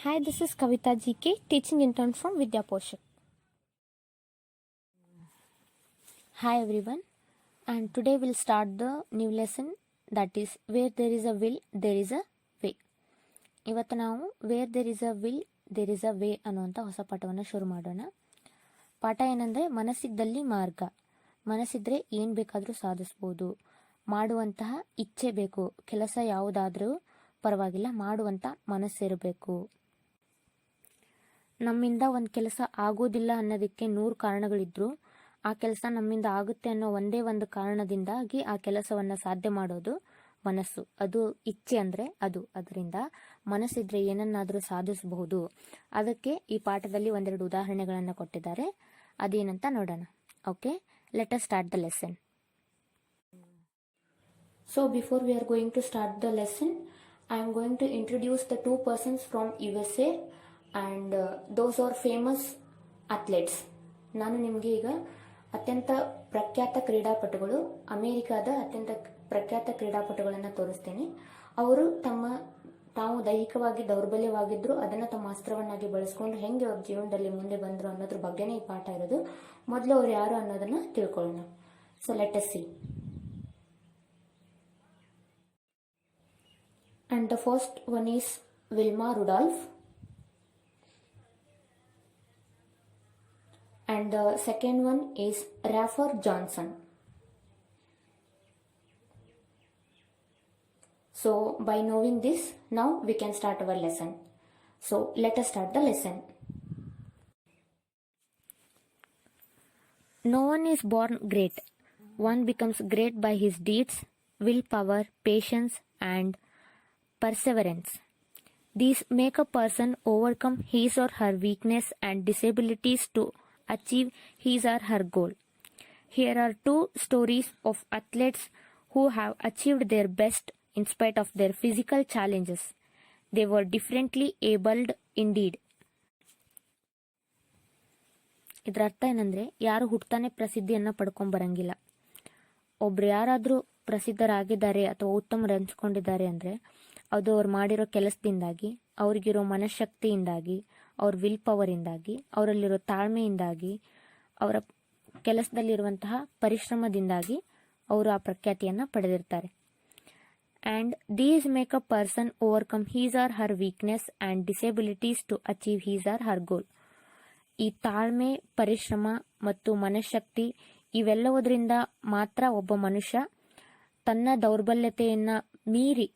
Hi, this is Kavita GK, teaching intern from Vidya Poshak. Hi everyone, and today we'll start the new lesson, that is where there is a will, there is a way. ಇವತ್ತು ನಾವು where there is a will there is a way ಅನ್ನುವಂಥ ಹೊಸ ಪಾಠವನ್ನು ಶುರು ಮಾಡೋಣ. ಪಾಠ ಏನಂದರೆ ಮನಸ್ಸಿದ್ದಲ್ಲಿ ಮಾರ್ಗ. ಮನಸ್ಸಿದ್ರೆ ಏನು ಬೇಕಾದರೂ ಸಾಧಿಸ್ಬೋದು. ಮಾಡುವಂತಹ ಇಚ್ಛೆ ಬೇಕು. ಕೆಲಸ ಯಾವುದಾದ್ರೂ ಪರವಾಗಿಲ್ಲ, ಮಾಡುವಂಥ ಮನಸ್ಸಿರಬೇಕು. ನಮ್ಮಿಂದ ಒಂದು ಕೆಲಸ ಆಗೋದಿಲ್ಲ ಅನ್ನೋದಕ್ಕೆ 100 ಕಾರಣಗಳಿದ್ರು ಆ ಕೆಲಸ ನಮ್ಮಿಂದ ಆಗುತ್ತೆ ಅನ್ನೋ ಒಂದೇ ಒಂದು ಕಾರಣದಿಂದಾಗಿ ಆ ಕೆಲಸವನ್ನು ಸಾಧ್ಯ ಮಾಡೋದು ಮನಸ್ಸು. ಅದು ಇಚ್ಛೆ ಅಂದರೆ ಅದು. ಅದರಿಂದ ಮನಸ್ಸಿದ್ರೆ ಏನನ್ನಾದರೂ ಸಾಧಿಸಬಹುದು. ಅದಕ್ಕೆ ಈ ಪಾಠದಲ್ಲಿ ಒಂದೆರಡು ಉದಾಹರಣೆಗಳನ್ನು ಕೊಟ್ಟಿದ್ದಾರೆ. ಅದೇನಂತ ನೋಡೋಣ. Okay, let us start the lesson. So before we are going to start the lesson, I am going to introduce the 2 persons from USA and those are famous athletes. ನಾನು ನಿಮಗೆ ಈಗ ಅತ್ಯಂತ ಪ್ರಖ್ಯಾತ ಕ್ರೀಡಾಪಟುಗಳು, ಅಮೆರಿಕಾದ ಅತ್ಯಂತ ಪ್ರಖ್ಯಾತ ಕ್ರೀಡಾಪಟುಗಳನ್ನು ತೋರಿಸ್ತೇನೆ. ಅವರು ತಾವು ದೈಹಿಕವಾಗಿ ದೌರ್ಬಲ್ಯವಾಗಿದ್ರು ಅದನ್ನು ತಮ್ಮ ಅಸ್ತ್ರವನ್ನಾಗಿ ಬಳಸ್ಕೊಂಡು ಹೆಂಗೆ ಅವ್ರ ಜೀವನದಲ್ಲಿ ಮುಂದೆ ಬಂದರು ಅನ್ನೋದ್ರ ಬಗ್ಗೆನೇ ಈ ಪಾಠ ಇರೋದು. ಮೊದಲು ಅವ್ರು ಯಾರು ಅನ್ನೋದನ್ನ ತಿಳ್ಕೊಳ್ಳೋಣ. So let us see. And the first one is Wilma Rudolf. And the second one is Rafer Johnson. So by knowing this, now we can start our lesson. So let us start the lesson. No one is born great. One becomes great by his deeds, willpower, patience and perseverance. These make a person overcome his or her weakness and disabilities to achieve his or her goal. Here are 2 stories of athletes who have achieved their best in spite of their physical challenges. They were differently abled indeed. ಇದರ ಅರ್ಥ ಏನಂದ್ರೆ, ಯಾರು ಹುಟ್ಟತಾನೆ ಪ್ರಸಿದ್ಧಿಯನ್ನು ಪಡ್ಕೊಂಬರಂಗಿಲ್ಲ. ಒಬ್ರು ಯಾರಾದರೂ ಪ್ರಸಿದ್ಧರಾಗಿದ್ದಾರೆ ಅಥವಾ ಉತ್ತಮರು ಅನ್ಸ್ಕೊಂಡಿದ್ದಾರೆ ಅಂದರೆ ಅದು ಅವ್ರು ಮಾಡಿರೋ ಕೆಲಸದಿಂದಾಗಿ, ಅವ್ರಿಗಿರೋ ಮನಃಶಕ್ತಿಯಿಂದಾಗಿ, ಅವ್ರ ವಿಲ್ ಪವರಿಂದಾಗಿ, ಅವರಲ್ಲಿರೋ ತಾಳ್ಮೆಯಿಂದಾಗಿ, ಅವರ ಕೆಲಸದಲ್ಲಿರುವಂತಹ ಪರಿಶ್ರಮದಿಂದಾಗಿ ಅವರು ಆ ಪ್ರಖ್ಯಾತಿಯನ್ನು ಪಡೆದಿರ್ತಾರೆ. And these make a person overcome his or her weakness and disabilities to achieve his or her goal. ಈ ತಾಳ್ಮೆ, ಪರಿಶ್ರಮ ಮತ್ತು ಮನಃಶಕ್ತಿ ಇವೆಲ್ಲವುದರಿಂದ ಮಾತ್ರ ಒಬ್ಬ ಮನುಷ್ಯ ತನ್ನ ದೌರ್ಬಲ್ಯತೆಯನ್ನು ಮೀರಿ,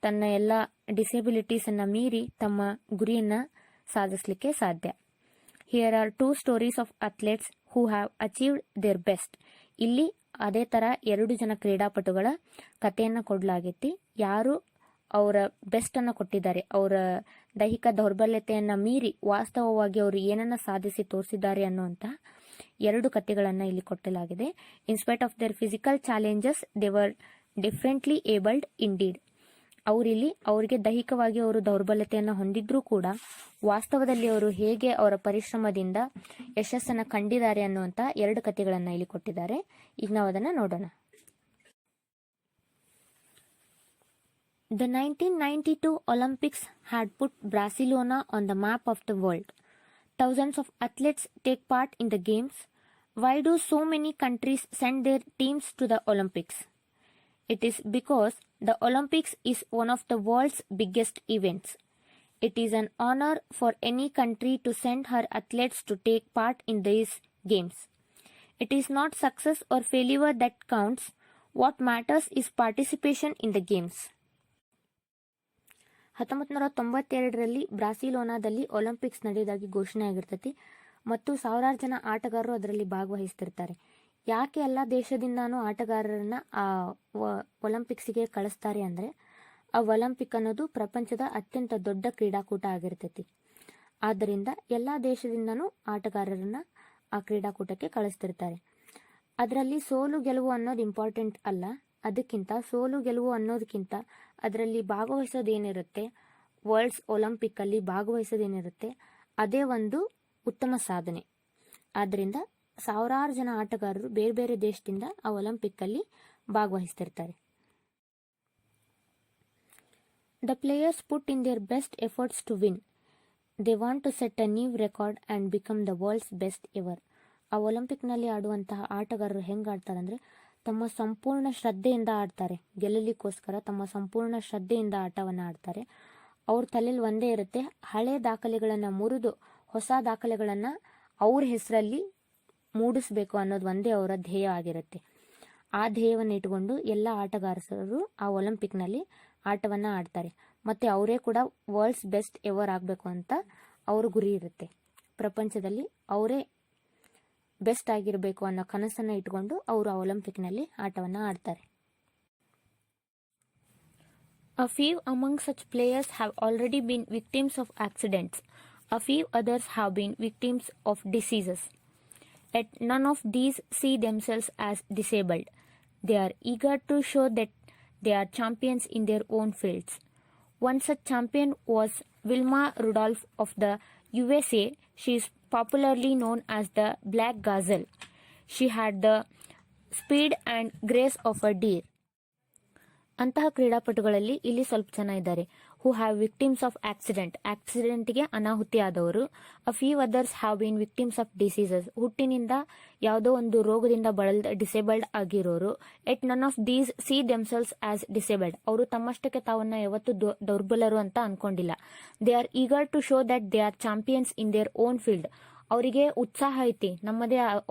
ತನ್ನ ಎಲ್ಲ ಡಿಸೇಬಿಲಿಟೀಸನ್ನು ಮೀರಿ ತಮ್ಮ ಗುರಿಯನ್ನು ಸಾಧಿಸಲಿಕ್ಕೆ ಸಾಧ್ಯ. Here are 2 stories of athletes who have achieved their best. ಇಲ್ಲಿ ಅದೇ ಥರ 2 ಜನ ಕ್ರೀಡಾಪಟುಗಳ ಕಥೆಯನ್ನು ಕೊಡಲಾಗೈತಿ. ಯಾರು ಅವರ ಬೆಸ್ಟನ್ನು ಕೊಟ್ಟಿದ್ದಾರೆ, ಅವರ ದೈಹಿಕ ದೌರ್ಬಲ್ಯತೆಯನ್ನು ಮೀರಿ ವಾಸ್ತವವಾಗಿ ಅವರು ಏನನ್ನ ಸಾಧಿಸಿ ತೋರಿಸಿದ್ದಾರೆ ಅನ್ನುವಂತಹ 2 ಕಥೆಗಳನ್ನು ಇಲ್ಲಿ ಕೊಟ್ಟಲಾಗಿದೆ. In spite of their physical challenges they were differently abled indeed. ಅವರಿಗೆ ದೈಹಿಕವಾಗಿ ಅವರು ದೌರ್ಬಲ್ಯತೆಯನ್ನು ಹೊಂದಿದ್ರೂ ಕೂಡ ವಾಸ್ತವದಲ್ಲಿ ಅವರು ಹೇಗೆ ಅವರ ಪರಿಶ್ರಮದಿಂದ ಯಶಸ್ಸನ್ನು ಕಂಡಿದ್ದಾರೆ ಅನ್ನುವಂಥ 2 ಕಥೆಗಳನ್ನು ಇಲ್ಲಿ ಕೊಟ್ಟಿದ್ದಾರೆ. ಈಗ ನಾವು ಅದನ್ನು ನೋಡೋಣ. The 1992 Olympics had put Barcelona on the map of the world. Thousands of athletes take part in the games. Why do so many countries send their teams to the Olympics? It is because the Olympics is one of the world's biggest events. It is an honor for any country to send her athletes to take part in these games. It is not success or failure that counts. What matters is participation in the games. 1992ರಲ್ಲಿ ಬ್ರಾಸಿಲೋನಾದಲ್ಲಿ Olympics ನಡೆಯೋದಾಗಿ ಘೋಷಣೆ ಆಗಿರ್ತೈತಿ ಮತ್ತು ಸಾವಿರಾರು ಜನ ಆಟಗಾರರು ಅದರಲ್ಲಿ ಭಾಗವಹಿಸ್ತಿರ್ತಾರೆ. ಯಾಕೆ ಎಲ್ಲ ದೇಶದಿಂದಾನು ಆಟಗಾರರನ್ನ ಆ ಒಲಿಂಪಿಕ್ಸಿಗೆ ಕಳಿಸ್ತಾರೆ ಅಂದರೆ, ಆ ಒಲಿಂಪಿಕ್ ಅನ್ನೋದು ಪ್ರಪಂಚದ ಅತ್ಯಂತ ದೊಡ್ಡ ಕ್ರೀಡಾಕೂಟ ಆಗಿರ್ತೈತಿ. ಆದ್ದರಿಂದ ಎಲ್ಲ ದೇಶದಿಂದನೂ ಆಟಗಾರರನ್ನ ಆ ಕ್ರೀಡಾಕೂಟಕ್ಕೆ ಕಳಿಸ್ತಿರ್ತಾರೆ. ಅದರಲ್ಲಿ ಸೋಲು ಗೆಲುವು ಅನ್ನೋದು ಇಂಪಾರ್ಟೆಂಟ್ ಅಲ್ಲ. ಅದಕ್ಕಿಂತ ಸೋಲು ಗೆಲುವು ಅನ್ನೋದಕ್ಕಿಂತ ಅದರಲ್ಲಿ ಭಾಗವಹಿಸೋದೇನಿರುತ್ತೆ, ವರ್ಲ್ಡ್ಸ್ ಒಲಿಂಪಿಕ್ಕಲ್ಲಿ ಭಾಗವಹಿಸೋದೇನಿರುತ್ತೆ, ಅದೇ ಒಂದು ಉತ್ತಮ ಸಾಧನೆ. ಆದ್ದರಿಂದ ಸಾವಿರಾರು ಜನ ಆಟಗಾರರು ಬೇರೆ ಬೇರೆ ದೇಶದಿಂದ ಆ ಒಲಿಂಪಿಕ್ಕಲ್ಲಿ ಭಾಗವಹಿಸ್ತಿರ್ತಾರೆ. The players put in their best efforts to win. They want to set a new record and become the world's best ever. ಆ ಒಲಿಂಪಿಕ್ನಲ್ಲಿ ಆಡುವಂತಹ ಆಟಗಾರರು ಹೆಂಗೆ ಆಡ್ತಾರೆ ಅಂದರೆ ತಮ್ಮ ಸಂಪೂರ್ಣ ಶ್ರದ್ಧೆಯಿಂದ ಆಡ್ತಾರೆ. ಗೆಲ್ಲಲಿಕ್ಕೋಸ್ಕರ ತಮ್ಮ ಸಂಪೂರ್ಣ ಶ್ರದ್ಧೆಯಿಂದ ಆಟವನ್ನು ಆಡ್ತಾರೆ. ಅವ್ರ ತಲೆಯಲ್ಲಿ ಒಂದೇ ಇರುತ್ತೆ, ಹಳೆ ದಾಖಲೆಗಳನ್ನು ಮುರಿದು ಹೊಸ ದಾಖಲೆಗಳನ್ನು ಅವ್ರ ಹೆಸರಲ್ಲಿ ಮೂಡಿಸ್ಬೇಕು ಅನ್ನೋದು ಒಂದೇ ಅವರ ಧ್ಯೇಯ ಆಗಿರುತ್ತೆ. ಆ ಧ್ಯೇಯವನ್ನು ಇಟ್ಕೊಂಡು ಎಲ್ಲ ಆಟಗಾರರು ಆ ಒಲಿಂಪಿಕ್ನಲ್ಲಿ ಆಟವನ್ನು ಆಡ್ತಾರೆ. ಮತ್ತು ಅವರೇ ಕೂಡ ವರ್ಲ್ಡ್ಸ್ ಬೆಸ್ಟ್ ಎವರ್ ಆಗಬೇಕು ಅಂತ ಅವ್ರ ಗುರಿ ಇರುತ್ತೆ. ಪ್ರಪಂಚದಲ್ಲಿ ಅವರೇ ಬೆಸ್ಟ್ ಆಗಿರಬೇಕು ಅನ್ನೋ ಕನಸನ್ನು ಇಟ್ಕೊಂಡು ಅವರು ಆ ಒಲಿಂಪಿಕ್ನಲ್ಲಿ ಆಟವನ್ನು ಆಡ್ತಾರೆ. A few among such players have already been victims of accidents. A few others have been victims of diseases. Yet none of these see themselves as disabled. They are eager to show that they are champions in their own fields. One such champion was Wilma Rudolph of the USA. She is popularly known as the Black Gazelle. She had the speed and grace of a deer. ಅಂತಹ ಕ್ರೀಡಾಪಟುಗಳಲ್ಲಿ ಇಲ್ಲಿ ಸ್ವಲ್ಪ ಜನ ಇದ್ದಾರೆ. Who have victims of ಆಕ್ಸಿಡೆಂಟ್ಗೆ ಅನಾಹುತಿ ಆದವರು. A few others have been victims of diseases, ಹುಟ್ಟಿನಿಂದ ಯಾವುದೋ ಒಂದು ರೋಗದಿಂದ ಡಿಸೇಬಲ್ಡ್ ಆಗಿರೋರು. Yet none of these see themselves as disabled, ಅವರು ತಮ್ಮಷ್ಟಕ್ಕೆ ತಾವನ್ನ ಯಾವತ್ತು ದೌರ್ಬಲರು ಅಂತ ಅನ್ಕೊಂಡಿಲ್ಲ. They are eager to show that they are champions in their own field. ಅವರಿಗೆ ಉತ್ಸಾಹ ಐತಿ,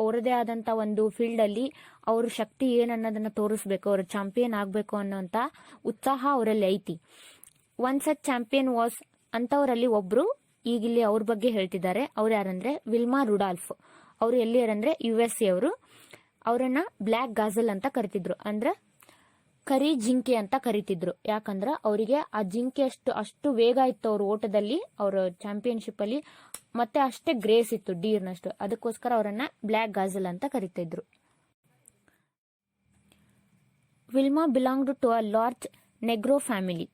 ಅವರದೇ ಆದಂತ ಒಂದು ಫೀಲ್ಡ್ ಅಲ್ಲಿ ಅವ್ರ ಶಕ್ತಿ ಏನನ್ನೋದನ್ನ ತೋರಿಸ್ಬೇಕು, ಅವ್ರ ಚಾಂಪಿಯನ್ ಆಗ್ಬೇಕು ಅನ್ನೋಂತ ಉತ್ಸಾಹ ಅವರಲ್ಲಿ ಐತಿ. ಒನ್ ಸಚ್ ಚಾಂಪಿಯನ್ ವಾಸ್, ಅಂತವರಲ್ಲಿ ಒಬ್ರು ಈಗಿಲ್ಲಿ ಅವ್ರ ಬಗ್ಗೆ ಹೇಳ್ತಿದ್ದಾರೆ. ಅವ್ರು ಯಾರಂದ್ರೆ ವಿಲ್ಮಾ ರುಡಾಲ್ಫ್. ಅವ್ರು ಎಲ್ಲಿಯರಂದ್ರೆ USA ಅವರು. ಅವರನ್ನ ಬ್ಲ್ಯಾಕ್ ಗಾಜಲ್ ಅಂತ ಕರಿತಿದ್ರು, ಅಂದ್ರೆ ಕರಿ ಜಿಂಕೆ ಅಂತ ಕರಿತಿದ್ರು. ಯಾಕಂದ್ರ ಅವರಿಗೆ ಆ ಜಿಂಕೆ ಅಷ್ಟು ವೇಗ ಇತ್ತು ಅವ್ರ ಓಟದಲ್ಲಿ, ಅವ್ರ ಚಾಂಪಿಯನ್ಶಿಪ್ ಅಲ್ಲಿ, ಮತ್ತೆ ಅಷ್ಟೇ ಗ್ರೇಸ್ ಇತ್ತು ಡೀರ್ನಷ್ಟು. ಅದಕ್ಕೋಸ್ಕರ ಅವರನ್ನ ಬ್ಲ್ಯಾಕ್ ಗಾಜಲ್ ಅಂತ ಕರಿತಿದ್ರು. Wilma belonged to a large negro family.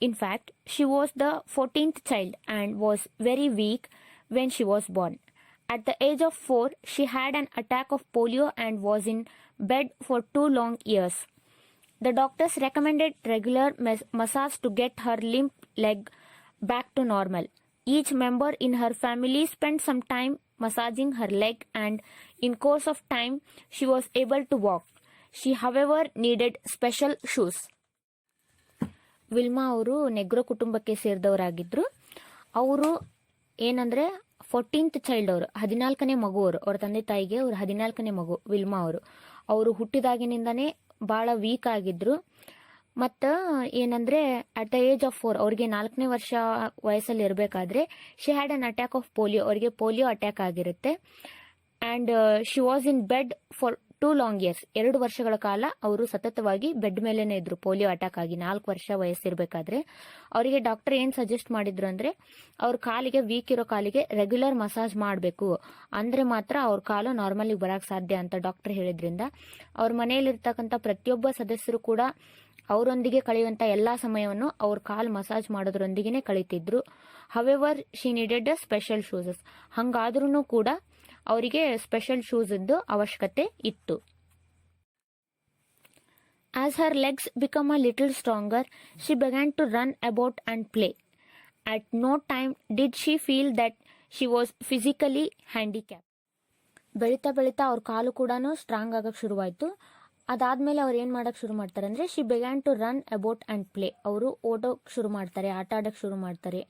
In fact, she was the 14th child and was very weak when she was born. At the age of 4, she had an attack of polio and was in bed for 2 long years. The doctors recommended regular massage to get her limp leg back to normal. Each member in her family spent some time massaging her leg, and in course of time she was able to walk. She, however, needed special shoes. Wilma ಅವರು ನೆಗ್ರೋ ಕುಟುಂಬಕ್ಕೆ ಸೇರಿದವರಾಗಿದ್ರು. ಅವರು ಏನಂದ್ರೆ 14th child, ಅವರು 14ನೇ ಮಗು. ಅವ್ರ ತಂದೆ ತಾಯಿಗೆ ಅವ್ರ 14ನೇ ಮಗು ವಿಲ್ಮಾ ಅವರು ಹುಟ್ಟಿದಾಗಿನಿಂದಾನೇ ಬಹಳ ವೀಕ್ ಆಗಿದ್ರು. ಮತ್ತ ಏನಂದ್ರೆ ಅಟ್ ದ ಏಜ್ ಆಫ್ 4, ಅವ್ರಿಗೆ 4ನೇ ವರ್ಷ ವಯಸ್ಸಲ್ಲಿ ಇರಬೇಕಾದ್ರೆ she had an attack of polio, ಅವರಿಗೆ ಪೋಲಿಯೋ ಅಟ್ಯಾಕ್ ಆಗಿರುತ್ತೆ. And she was in bed for 2 long years. 2 ವರ್ಷಗಳ ಕಾಲ ಅವರು ಸತತವಾಗಿ ಬೆಡ್ ಮೇಲೇನೆ ಇದ್ರು ಪೋಲಿಯೋ ಅಟ್ಯಾಕ್ ಆಗಿ. 4 ವರ್ಷ ವಯಸ್ಸಿರ್ಬೇಕಾದ್ರೆ ಅವರಿಗೆ ಡಾಕ್ಟರ್ ಏನ್ ಸಜೆಸ್ಟ್ ಮಾಡಿದ್ರು ಅಂದ್ರೆ ಅವ್ರ ಕಾಲಿಗೆ, ವೀಕ್ ಇರೋ ಕಾಲಿಗೆ ರೆಗ್ಯುಲರ್ ಮಸಾಜ್ ಮಾಡಬೇಕು, ಅಂದ್ರೆ ಮಾತ್ರ ಅವ್ರ ಕಾಲು ನಾರ್ಮಲ್ ಬರಕ್ ಸಾಧ್ಯ ಅಂತ ಡಾಕ್ಟರ್ ಹೇಳಿದ್ರಿಂದ ಅವ್ರ ಮನೆಯಲ್ಲಿರ್ತಕ್ಕಂಥ ಪ್ರತಿಯೊಬ್ಬ ಸದಸ್ಯರು ಕೂಡ ಅವರೊಂದಿಗೆ ಕಳೆಯುವಂತ ಎಲ್ಲಾ ಸಮಯವನ್ನು ಅವ್ರ ಕಾಲ್ ಮಸಾಜ್ ಮಾಡೋದ್ರೊಂದಿಗೆ ಕಳೀತಿದ್ರು. However she needed special shoes. ಹಂಗಾದ್ರೂ ಕೂಡ ಅವರಿಗೆ ಸ್ಪೆಷಲ್ ಶೂಸ್ ಇದ್ದು ಅವಶ್ಯಕತೆ ಇತ್ತು. As her legs became a little stronger, she began to run about and play. At no time did she feel that she was physically handicapped. ಬೆಳೀತಾ ಬೆಳೀತಾ ಅವ್ರ ಕಾಲು ಕೂಡ ಸ್ಟ್ರಾಂಗ್ ಆಗಕ್ಕೆ ಶುರುವಾಯಿತು. ಅದಾದ್ಮೇಲೆ ಅವ್ರು ಏನ್ ಮಾಡಕ್ ಶುರು ಮಾಡ್ತಾರೆ ಅಂದ್ರೆ she began to run about and play. ಅವರು ಓಡೋಕ್ ಶುರು ಮಾಡ್ತಾರೆ, ಆಟ ಆಡಕ್ ಶುರು ಮಾಡ್ತಾರೆ.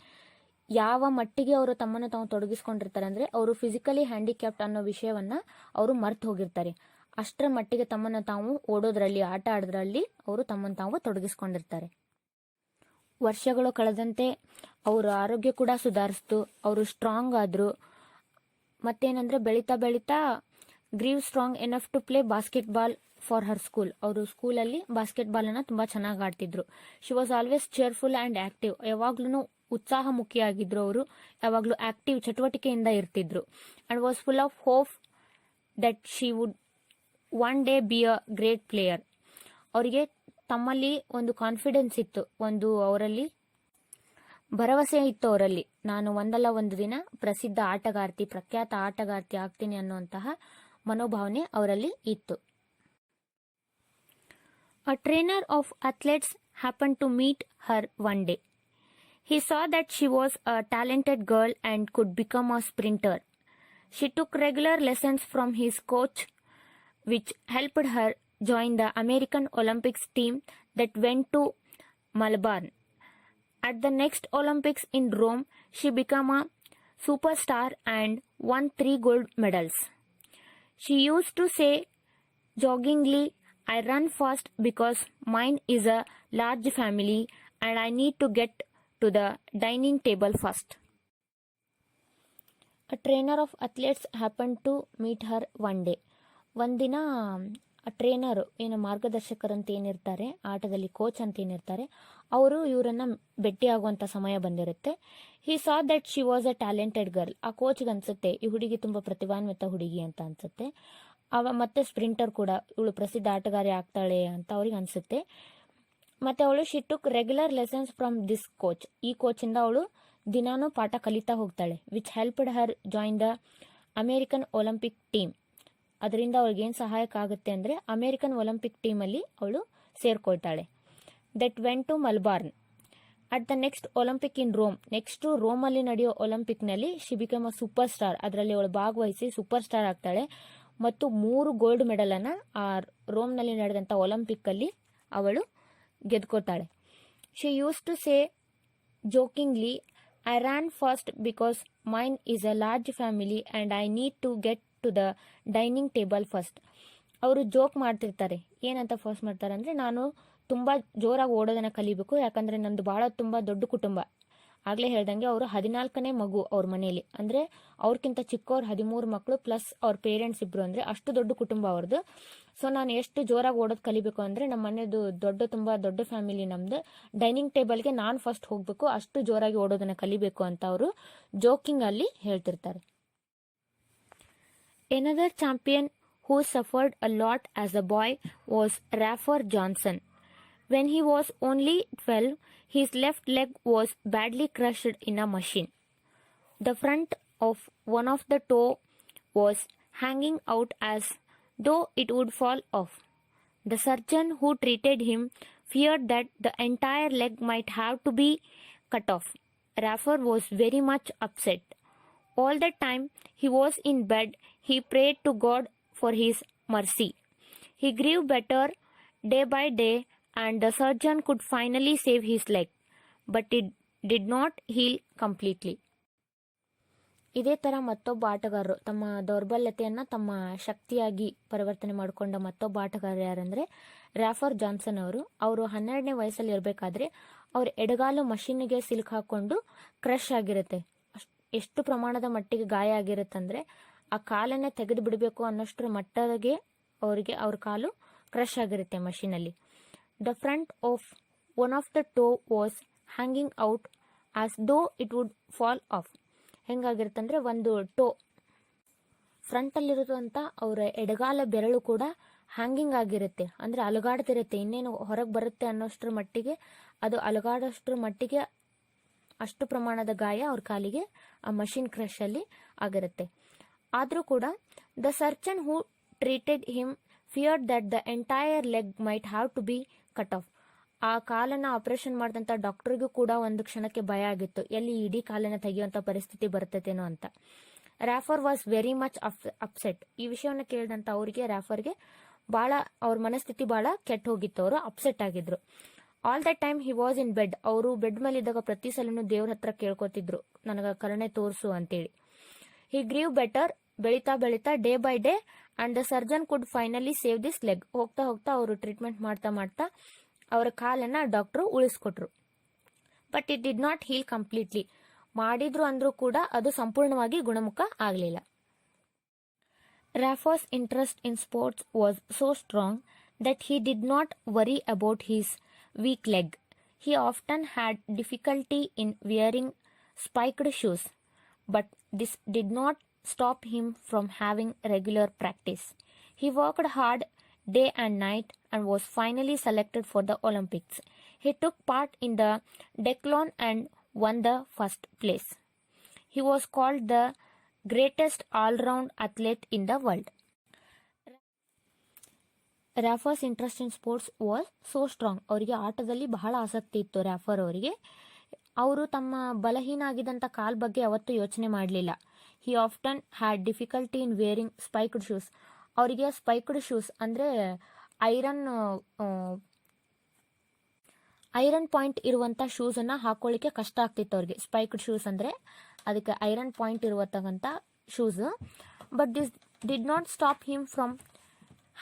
ಯಾವ ಮಟ್ಟಿಗೆ ಅವರು ತಮ್ಮನ್ನು ತಾವು ತೊಡಗಿಸ್ಕೊಂಡಿರ್ತಾರೆ ಅಂದ್ರೆ ಅವರು ಫಿಸಿಕಲಿ ಹ್ಯಾಂಡಿಕ್ಯಾಪ್ಟ್ ಅನ್ನೋ ವಿಷಯವನ್ನ ಅವರು ಮರ್ತು ಹೋಗಿರ್ತಾರೆ. ಅಷ್ಟರ ಮಟ್ಟಿಗೆ ತಮ್ಮನ್ನು ತಾವು ಓಡೋದ್ರಲ್ಲಿ, ಆಟ ಆಡೋದ್ರಲ್ಲಿ ಅವರು ತಮ್ಮನ್ನು ತಾವು ತೊಡಗಿಸ್ಕೊಂಡಿರ್ತಾರೆ. ವರ್ಷಗಳು ಕಳೆದಂತೆ ಅವರ ಆರೋಗ್ಯ ಕೂಡ ಸುಧಾರಿಸ್ತು, ಅವರು ಸ್ಟ್ರಾಂಗ್ ಆದ್ರು. ಮತ್ತೇನಂದ್ರೆ ಬೆಳೀತಾ ಬೆಳೀತಾ grew strong enough to play basketball for her school. ಅವರು ಸ್ಕೂಲಲ್ಲಿ ಬಾಸ್ಕೆಟ್ ಬಾಲ್ ಅನ್ನ ತುಂಬಾ ಚೆನ್ನಾಗಿ ಆಡ್ತಿದ್ರು. She was always cheerful and active. ಯಾವಾಗ್ಲೂ ಉತ್ಸಾಹಮುಖಿಯಾಗಿದ್ರು. ಅವರು ಯಾವಾಗ್ಲೂ ಆಕ್ಟಿವ್, ಚಟುವಟಿಕೆಯಿಂದ ಇರ್ತಿದ್ರು. And was full of hope that she would one day be a great player. ಅವರಿಗೆ ತಮ್ಮಲ್ಲಿ ಒಂದು ಕಾನ್ಫಿಡೆನ್ಸ್ ಇತ್ತು, ಒಂದು ಅವರಲ್ಲಿ ಭರವಸೆ ಇತ್ತು ಅವರಲ್ಲಿ, ನಾನು ಒಂದಲ್ಲ ಒಂದು ದಿನ ಪ್ರಸಿದ್ಧ ಆಟಗಾರ್ತಿ, ಪ್ರಖ್ಯಾತ ಆಟಗಾರ್ತಿ ಆಗ್ತೀನಿ ಅನ್ನುವಂತಹ ಮನೋಭಾವನೆ ಅವರಲ್ಲಿ ಇತ್ತು. A trainer of athletes happened to meet her one day. He saw that she was a talented girl and could become a sprinter. She took regular lessons from his coach, which helped her join the American Olympics team that went to Melbourne. At the next Olympics in Rome, she became a superstar and won 3 gold medals. She used to say joggingly, I run fast because mine is a large family and I need to get to the dining table first. A trainer of athletes happened to meet her one day. ಒಂದಿನ ಟ್ರೇನರು ಏನು ಮಾರ್ಗದರ್ಶಕರಂತ ಏನಿರ್ತಾರೆ, ಆಟದಲ್ಲಿ coach ಅಂತ ಏನಿರ್ತಾರೆ, ಅವರು ಇವರನ್ನ ಭೇಟಿಯಾಗುವಂಥ ಸಮಯ ಬಂದಿರುತ್ತೆ. He saw that she was a talented girl. ಆ ಕೋಚ್ಗೆ ಅನ್ಸುತ್ತೆ ಈ ಹುಡುಗಿ ತುಂಬ ಪ್ರತಿಭಾನ್ವಿತ ಹುಡುಗಿ ಅಂತ ಅನ್ಸುತ್ತೆ. ಮತ್ತೆ ಸ್ಪ್ರಿಂಟರ್ ಕೂಡ, ಇವಳು ಪ್ರಸಿದ್ಧ ಆಟಗಾರಿ ಆಗ್ತಾಳೆ ಅಂತ ಅವ್ರಿಗೆ ಅನ್ಸುತ್ತೆ. ಮತ್ತೆ ಅವಳು she took regular lessons from this coach. ಈ ಕೋಚಿಂದ ಅವಳು ದಿನಾನೂ ಪಾಠ ಕಲಿತಾ ಹೋಗ್ತಾಳೆ. Which helped her join the American Olympic team. ಅದರಿಂದ ಅವ್ಳಿಗೇನು ಸಹಾಯಕ ಆಗುತ್ತೆ ಅಂದರೆ ಅಮೇರಿಕನ್ ಒಲಿಂಪಿಕ್ ಟೀಮಲ್ಲಿ ಅವಳು ಸೇರ್ಕೊಳ್ತಾಳೆ. That went to Melbourne. At the next Olympic in Rome. Next ರೋಮಲ್ಲಿ ನಡೆಯೋ ಒಲಿಂಪಿಕ್ನಲ್ಲಿ she become a super star. ಅದರಲ್ಲಿ ಅವಳು ಭಾಗವಹಿಸಿ ಸೂಪರ್ ಸ್ಟಾರ್ ಆಗ್ತಾಳೆ ಮತ್ತು 3 ಗೋಲ್ಡ್ ಮೆಡಲನ್ನು ಆ ರೋಮ್ನಲ್ಲಿ ನಡೆದಂಥ ಒಲಿಂಪಿಕ್ಕಲ್ಲಿ ಅವಳು ಗೆದ್ಕೋತಾಳೆ. She used to say jokingly, I ran first because mine is a large family and I need to get to the dining table first. ಅವರು ಜೋಕ್ ಮಾಡ್ತಿರ್ತಾರೆ. ಏನಂತ ಫಸ್ಟ್ ಮಾಡ್ತಾರೆ ಅಂದರೆ, ನಾನು ತುಂಬ ಜೋರಾಗಿ ಓಡೋದನ್ನು ಕಲಿಬೇಕು, ಯಾಕಂದರೆ ನಂದು ಭಾಳ ತುಂಬ ದೊಡ್ಡ ಕುಟುಂಬ. ಆಗಲೇ ಹೇಳ್ದಂಗೆ ಅವರು 14ನೇ ಮಗು ಅವ್ರ ಮನೆಯಲ್ಲಿ. ಅಂದರೆ ಅವ್ರಕ್ಕಿಂತ ಚಿಕ್ಕವ್ರು 13 ಮಕ್ಕಳು ಪ್ಲಸ್ ಅವ್ರ ಪೇರೆಂಟ್ಸ್ ಇಬ್ಬರು. ಅಂದರೆ ಅಷ್ಟು ದೊಡ್ಡ ಕುಟುಂಬ ಅವ್ರದ್ದು. ಸೊ ನಾನು ಎಷ್ಟು ಜೋರಾಗಿ ಓಡೋದು ಕಲಿಬೇಕು ಅಂದರೆ, ನಮ್ಮ ಮನೆಯದು ತುಂಬ ದೊಡ್ಡ ಫ್ಯಾಮಿಲಿ ನಮ್ದು. ಡೈನಿಂಗ್ ಟೇಬಲ್ಗೆ ನಾನು ಫಸ್ಟ್ ಹೋಗಬೇಕು, ಅಷ್ಟು ಜೋರಾಗಿ ಓಡೋದನ್ನು ಕಲಿಬೇಕು ಅಂತ ಅವರು ಜೋಕಿಂಗ್ ಅಲ್ಲಿ ಹೇಳ್ತಿರ್ತಾರೆ. Another champion who suffered a lot as a boy was Rafer Johnson. When he was only 12, his left leg was badly crushed in a machine. The front of one of the toe was hanging out as though it would fall off. The surgeon who treated him feared that the entire leg might have to be cut off. Rafer was very much upset. All the time he was in bed, he prayed to God for his mercy. He grew better day by day and the surgeon could finally save his leg, but it did not heal completely. ಇದೇ ಥರ ಮತ್ತೊಬ್ಬ ಆಟಗಾರರು ತಮ್ಮ ದೌರ್ಬಲ್ಯತೆಯನ್ನು ತಮ್ಮ ಶಕ್ತಿಯಾಗಿ ಪರಿವರ್ತನೆ ಮಾಡಿಕೊಂಡ ಮತ್ತೊಬ್ಬ ಆಟಗಾರರು ಯಾರಂದರೆ ರಾಫರ್ ಜಾನ್ಸನ್ ಅವರು. ಅವರು 12ನೇ ವಯಸ್ಸಲ್ಲಿ ಇರಬೇಕಾದ್ರೆ ಅವ್ರ ಎಡಗಾಲು ಮಷೀನ್ಗೆ ಸಿಲುಕು ಹಾಕೊಂಡು ಕ್ರಶ್ ಆಗಿರುತ್ತೆ. ಎಷ್ಟು ಪ್ರಮಾಣದ ಮಟ್ಟಿಗೆ ಗಾಯ ಆಗಿರುತ್ತಂದ್ರೆ ಆ ಕಾಲನ್ನೇ ತೆಗೆದು ಬಿಡಬೇಕು ಅನ್ನೋಷ್ಟರ ಮಟ್ಟಿಗೆ ಅವ್ರ ಕಾಲು ಕ್ರಶ್ ಆಗಿರುತ್ತೆ ಮಷೀನಲ್ಲಿ. The front of one of the toe was hanging out as though it would fall off. ಹೆಂಗಾಗಿರುತ್ತಂದ್ರೆ ಒಂದು ಟೋ ಫ್ರಂಟಲ್ಲಿರುವಂಥ ಅವರ ಎಡಗಾಲ ಬೆರಳು ಕೂಡ ಹ್ಯಾಂಗಿಂಗ್ ಆಗಿರುತ್ತೆ, ಅಂದರೆ ಅಲುಗಾಡ್ತಿರುತ್ತೆ. ಇನ್ನೇನು ಹೊರಗೆ ಬರುತ್ತೆ ಅನ್ನೋಷ್ಟರ ಮಟ್ಟಿಗೆ ಅದು ಅಲುಗಾಡೋಷ್ಟರ ಮಟ್ಟಿಗೆ ಅಷ್ಟು ಪ್ರಮಾಣದ ಗಾಯ ಅವ್ರ ಕಾಲಿಗೆ ಆ ಮಷಿನ್ ಕ್ರಶ್ ಅಲ್ಲಿ ಆಗಿರುತ್ತೆ. ಆದರೂ ಕೂಡ the surgeon who treated him feared that the entire leg might have to be cut off. ಆ ಕಾಲನ್ನ ಆಪರೇಷನ್ ಮಾಡಿದಂಥ ಡಾಕ್ಟರ್ಗೂ ಕೂಡ ಒಂದು ಕ್ಷಣಕ್ಕೆ ಭಯ ಆಗಿತ್ತು, ಎಲ್ಲಿ ಇಡೀ ಕಾಲನ್ನ ತೆಗೆಯುವಂಥ ಪರಿಸ್ಥಿತಿ ಬರ್ತೇನೋ ಅಂತ. ರಾಫರ್ ವಾಸ್ ವೆರಿ ಮಚ್ ಅಪ್ಸೆಟ್. ಈ ವಿಷಯವನ್ನು ಕೇಳಿದಂಥ ಅವರಿಗೆ ರಾಫರ್ಗೆ ಭಾಳ ಅವ್ರ ಮನಸ್ಥಿತಿ ಭಾಳ ಕೆಟ್ಟ ಹೋಗಿತ್ತು. ಅವರು ಅಪ್ಸೆಟ್ ಆಗಿದ್ರು. All the time he was in bed. ಅವರು ಬೆಡ್ ಮೇಲೆ ಇದ್ದಾಗ ಪ್ರತಿ ಸಲನೂ ದೇವ್ರ ಹತ್ರ ಕೇಳ್ಕೊತಿದ್ರು, ನನಗೆ ಕರುಣೆ ತೋರಿಸು ಅಂತೇಳಿ. He grew better. ಬೆಳೀತಾ ಬೆಳೀತಾ day by day and the surgeon could finally save this leg. ಹೋಗ್ತಾ ಹೋಗ್ತಾ ಅವರು ಟ್ರೀಟ್ಮೆಂಟ್ ಮಾಡ್ತಾ ಅವರ ಕಾಲನ್ನ ಡಾಕ್ಟರು ಉಳಿಸ್ಕೊಟ್ರು. But it did not heal completely. ಮಾಡಿದ್ರು ಅಂದ್ರೂ ಕೂಡ ಅದು ಸಂಪೂರ್ಣವಾಗಿ ಗುಣಮುಖ ಆಗಲಿಲ್ಲ. Rafer's interest in sports was so strong that he did not worry about his weak leg. He often had difficulty in wearing spiked shoes, but this did not stop him from having regular practice. He worked hard day and night and was finally selected for the Olympics. He took part in the decathlon and won the first place. He was called the greatest all-round athlete in the world. Rafer's interest in sports was so strong. ಅವರಿಗೆ ಆಟದಲ್ಲಿ ಬಹಳ ಆಸಕ್ತಿ ಇತ್ತು ರಾಫರ್ ಅವರಿಗೆ. ಅವರು ತಮ್ಮ ಬಲಹೀನ ಆಗಿದ್ದಂಥ ಕಾಲ್ ಬಗ್ಗೆ ಯಾವತ್ತೂ ಯೋಚನೆ ಮಾಡಲಿಲ್ಲ. He often had difficulty in wearing spiked shoes. ಅವರಿಗೆ ಸ್ಪೈಕ್ಡ್ ಶೂಸ್ ಅಂದರೆ ಐರನ್ ಪಾಯಿಂಟ್ ಇರುವಂಥ ಶೂಸನ್ನು ಹಾಕೊಳ್ಳಿಕ್ಕೆ ಕಷ್ಟ ಆಗ್ತಿತ್ತು ಅವ್ರಿಗೆ. ಸ್ಪೈಕ್ಡ್ ಶೂಸ್ ಅಂದರೆ ಅದಕ್ಕೆ ಐರನ್ ಪಾಯಿಂಟ್ ಇರುವಂಥ shoes. But this did not stop him from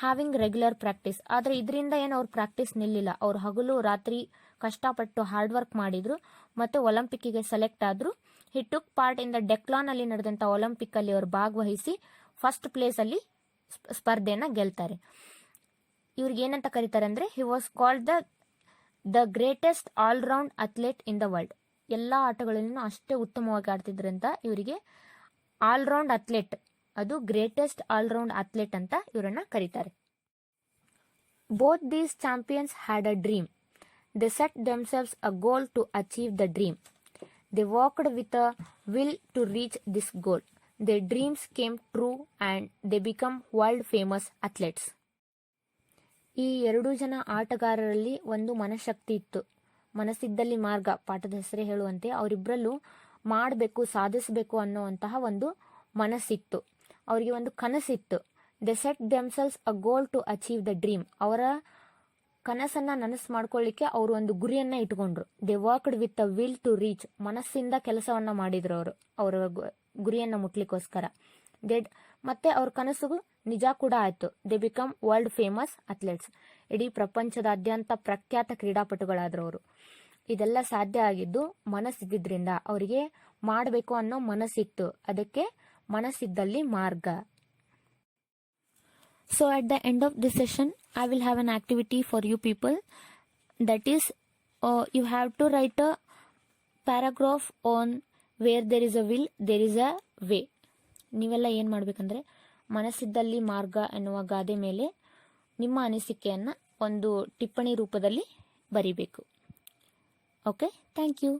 having regular practice. ಆದರೆ ಇದರಿಂದ ಏನು ಅವ್ರ ಪ್ರಾಕ್ಟೀಸ್ ನಿಲ್ಲಿಲ್ಲ. ಅವ್ರು ಹಗಲು ರಾತ್ರಿ ಕಷ್ಟಪಟ್ಟು ಹಾರ್ಡ್ ವರ್ಕ್ ಮಾಡಿದ್ರು ಮತ್ತು ಒಲಿಂಪಿಕ್ಕಿಗೆ ಸೆಲೆಕ್ಟ್ ಆದರು. He took part in the ಡೆಕ್ಲಾನಲ್ಲಿ ನಡೆದಂಥ ಒಲಿಂಪಿಕ್ಕಲ್ಲಿ ಅವರು ಭಾಗವಹಿಸಿ ಫಸ್ಟ್ ಪ್ಲೇಸಲ್ಲಿ ಸ್ಪರ್ಧೆಯನ್ನು ಗೆಲ್ತಾರೆ. ಇವ್ರಿಗೆ ಏನಂತ ಕರೀತಾರೆ ಅಂದರೆ he was called the greatest all round athlete in the world. ಎಲ್ಲ ಆಟಗಳಲ್ಲೂ ಅಷ್ಟೇ ಉತ್ತಮವಾಗಿ ಆಡ್ತಿದ್ರಂತ ಇವರಿಗೆ ಆಲ್ರೌಂಡ್ ಅಥ್ಲೆಟ್, ಅದು ಗ್ರೇಟೆಸ್ಟ್ ಆಲ್ರೌಂಡ್ ಅಥ್ಲೆಟ್ ಅಂತ ಇವರನ್ನ ಕರೀತಾರೆ. Both these champions had a dream. They set themselves a goal to achieve the dream. They walked with a will to reach this goal. They dreams came true and they become world famous athletes. ಈ ಎರಡೂ ಜನ ಆಟಗಾರರಲ್ಲಿ ಒಂದು ಮನಶಕ್ತಿ ಇತ್ತು. ಮನಸ್ಸಿದ್ದಲ್ಲಿ ಮಾರ್ಗ, ಪಾಠದ ಹೆಸರೇ ಹೇಳುವಂತೆ ಅವರಿಬ್ಬರಲ್ಲೂ ಮಾಡಬೇಕು, ಸಾಧಿಸಬೇಕು ಅನ್ನುವಂತಹ ಒಂದು ಮನಸ್ಸಿತ್ತು. ಅವರಿಗೆ ಒಂದು ಕನಸಿತ್ತು. They set themselves a goal to achieve the dream. ಅವರ ಕನಸನ್ನ ನನಸು ಮಾಡ್ಕೊಳ್ಳಿಕ್ಕೆ ಅವರು ಒಂದು ಗುರಿಯನ್ನ ಇಟ್ಕೊಂಡ್ರು. They worked with a will to reach. ಮನಸ್ಸಿಂದ ಕೆಲಸವನ್ನ ಮಾಡಿದ್ರು ಅವರ ಗುರಿಯನ್ನ ಮುಟ್ಲಿಕ್ಕೋಸ್ಕರ. ಮತ್ತೆ ಅವ್ರ ಕನಸು ನಿಜ ಕೂಡ ಆಯ್ತು. ದೆ ಬಿಕಮ್ ವರ್ಲ್ಡ್ ಫೇಮಸ್ ಅಥ್ಲೆಟ್ಸ್. ಇಡೀ ಪ್ರಪಂಚದಾದ್ಯಂತ ಪ್ರಖ್ಯಾತ ಕ್ರೀಡಾಪಟುಗಳಾದ್ರು ಅವರು. ಇದೆಲ್ಲ ಸಾಧ್ಯ ಆಗಿದ್ದು ಮನಸ್ಸಿದ್ರಿಂದ. ಅವರಿಗೆ ಮಾಡಬೇಕು ಅನ್ನೋ ಮನಸ್ಸಿತ್ತು. ಅದಕ್ಕೆ ಮನಸ್ಸಿದ್ದಲ್ಲಿ ಮಾರ್ಗ. So at the end of this session, I will have an activity for you people. That is, you have to write a paragraph on where there is a will, there is a way. ನೀವೆಲ್ಲ ಏನು ಮಾಡಬೇಕಂದ್ರೆ ಮನಸ್ಸಿದ್ದಲ್ಲಿ ಮಾರ್ಗ ಎನ್ನುವ ಗಾದೆ ಮೇಲೆ ನಿಮ್ಮ ಅನಿಸಿಕೆಯನ್ನು ಒಂದು ಟಿಪ್ಪಣಿ ರೂಪದಲ್ಲಿ ಬರಿಬೇಕು. Okay, thank you.